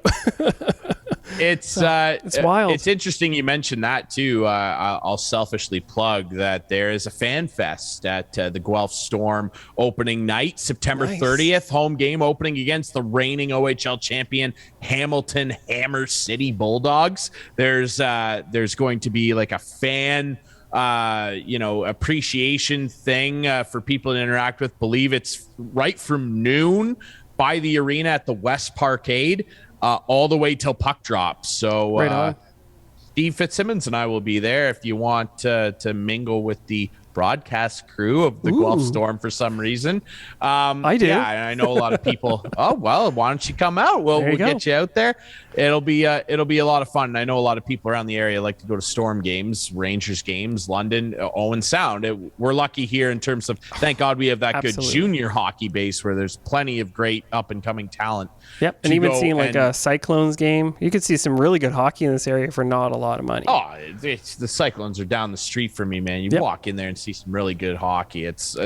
It's wild. It's interesting you mentioned that too. I'll selfishly plug that there is a fan fest at the Guelph Storm opening night, September 30th. Home game opening against the reigning OHL champion Hamilton Hammer City Bulldogs. There's going to be like a fan appreciation thing for people to interact with. Believe it's right from noon by the arena at the West Parkade. All the way till puck drops. So Steve Fitzsimmons and I will be there if you want to mingle with the broadcast crew of the Guelph Storm for some reason. I do. Yeah, and I know a lot of people. Oh, well, why don't you come out? We'll get you out there. It'll be a lot of fun. And I know a lot of people around the area like to go to Storm games, Rangers games, London, Owen Sound. We're lucky here in terms of, thank God we have that good junior hockey base where there's plenty of great up and coming talent. Yep, and even seeing like a Cyclones game, you could see some really good hockey in this area for not a lot of money. Oh, the Cyclones are down the street from me, man. You walk in there and see some really good hockey. It's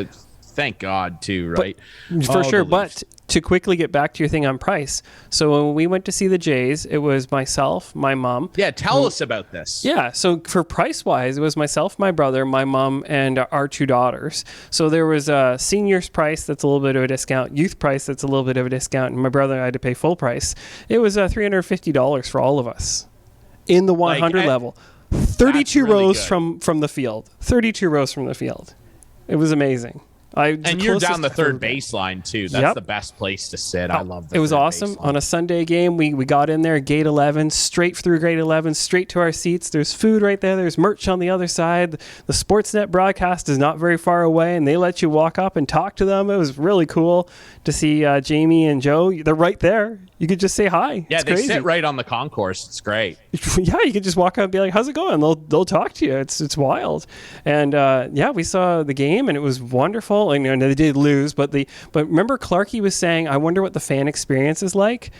Thank God, too, right? For sure. But to quickly get back to your thing on price. So when we went to see the Jays, it was myself, my mom. Yeah, tell us about this. Yeah. So for price-wise, it was myself, my brother, my mom, and our 2 daughters. So there was a seniors price that's a little bit of a discount, youth price that's a little bit of a discount, and my brother and I had to pay full price. It was $350 for all of us in the 100 level. 32 really rows good. from the field. 32 rows from the field. It was amazing. And you're down the third baseline, too. That's the best place to sit. I love that. It was awesome. On a Sunday game, we got in there, gate 11, straight through gate 11, straight to our seats. There's food right there. There's merch on the other side. The Sportsnet broadcast is not very far away, and they let you walk up and talk to them. It was really cool to see Jamie and Joe. They're right there. You could just say hi. Yeah, it's they crazy. sit right on the concourse. It's great. Yeah, you could just walk up and be like, how's it going? They'll talk to you. It's wild. And we saw the game, and it was wonderful. And they did lose, but remember Clarkey was saying, I wonder what the fan experience is like.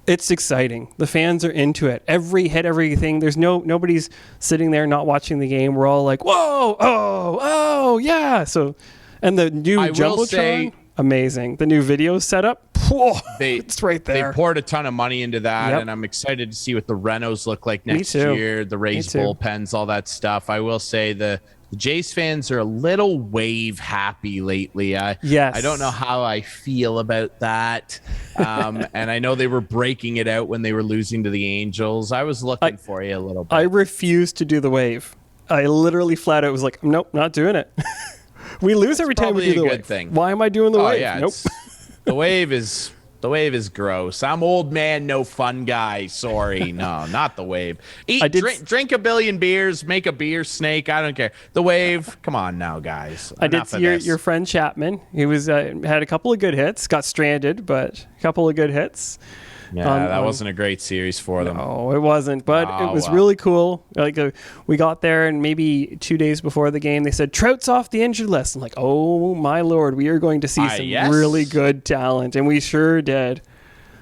It's exciting. The fans are into it. Every hit, everything. There's nobody's sitting there not watching the game. We're all like, whoa, oh, yeah. So, and the new Jumbotron, amazing. The new video setup, it's right there. They poured a ton of money into that, and I'm excited to see what the Renos look like next year, the Rays bullpens, all that stuff. I will say the Jays fans are a little wave happy lately. Yes. I don't know how I feel about that. And I know they were breaking it out when they were losing to the Angels. I was looking for you a little bit. I refused to do the wave. I literally flat out was like, nope, not doing it. We lose every time we do the wave. Thing. Why am I doing the wave? Yeah, nope. The wave is gross. I'm old man, no fun guy. Sorry, no, not the wave. Drink a billion beers, make a beer snake. I don't care. The wave. Come on now, guys. I did see your friend Chapman. He was had a couple of good hits. Got stranded, but a couple of good hits. Yeah, that wasn't a great series for them. No, it wasn't, but it was really cool. Like we got there, and maybe 2 days before the game, they said Trout's off the injured list. I'm like, oh my Lord, we are going to see some really good talent, and we sure did.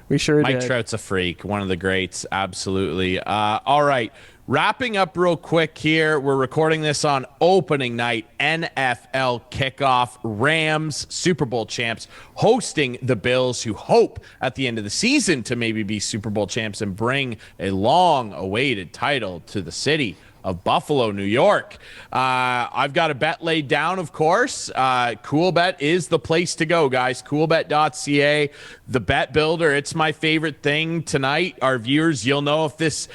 Mike Trout's a freak, one of the greats, absolutely. All right. Wrapping up real quick here, we're recording this on opening night, NFL kickoff. Rams, Super Bowl champs, hosting the Bills, who hope at the end of the season to maybe be Super Bowl champs and bring a long-awaited title to the city of Buffalo, New York. I've got a bet laid down, of course. Coolbet is the place to go, guys. Coolbet.ca, the bet builder. It's my favorite thing tonight. Our viewers, you'll know if this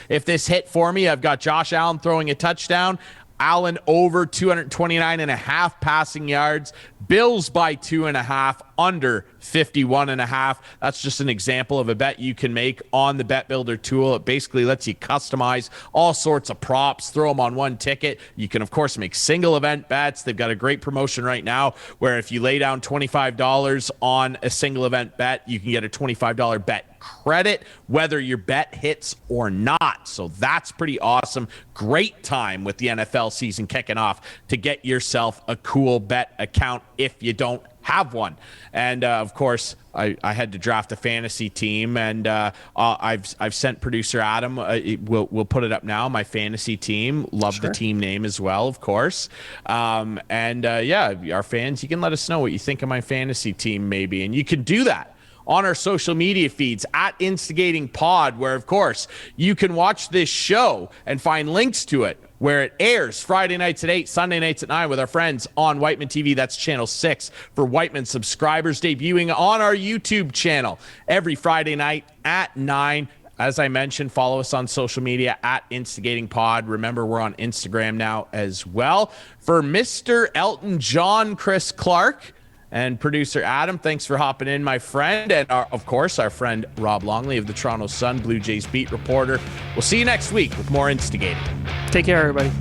hit for me. I've got Josh Allen throwing a touchdown. Allen over 229.5 passing yards. Bills by 2.5, under 51.5. That's just an example of a bet you can make on the Bet Builder tool. It basically lets you customize all sorts of props, throw them on one ticket. You can, of course, make single event bets. They've got a great promotion right now where if you lay down $25 on a single event bet, you can get a $25 bet credit whether your bet hits or not. So that's pretty awesome. Great time with the NFL season kicking off to get yourself a Coolbet account if you don't have one. And of course, I had to draft a fantasy team, and I've sent producer Adam. We'll put it up now. My fantasy team. Love the team name as well, of course. Our fans, you can let us know what you think of my fantasy team, maybe, and you can do that on our social media feeds at Instigating Pod, where, of course, you can watch this show and find links to it where it airs Friday nights at 8, Sunday nights at 9 with our friends on Whiteman TV. That's channel 6 for Whiteman subscribers, debuting on our YouTube channel every Friday night at 9. As I mentioned, follow us on social media at Instigating Pod. Remember, we're on Instagram now as well. For Mr. Elton John, Chris Clark, and producer Adam, thanks for hopping in, my friend. And, of course, our friend Rob Longley of the Toronto Sun, Blue Jays beat reporter. We'll see you next week with more Instigating. Take care, everybody.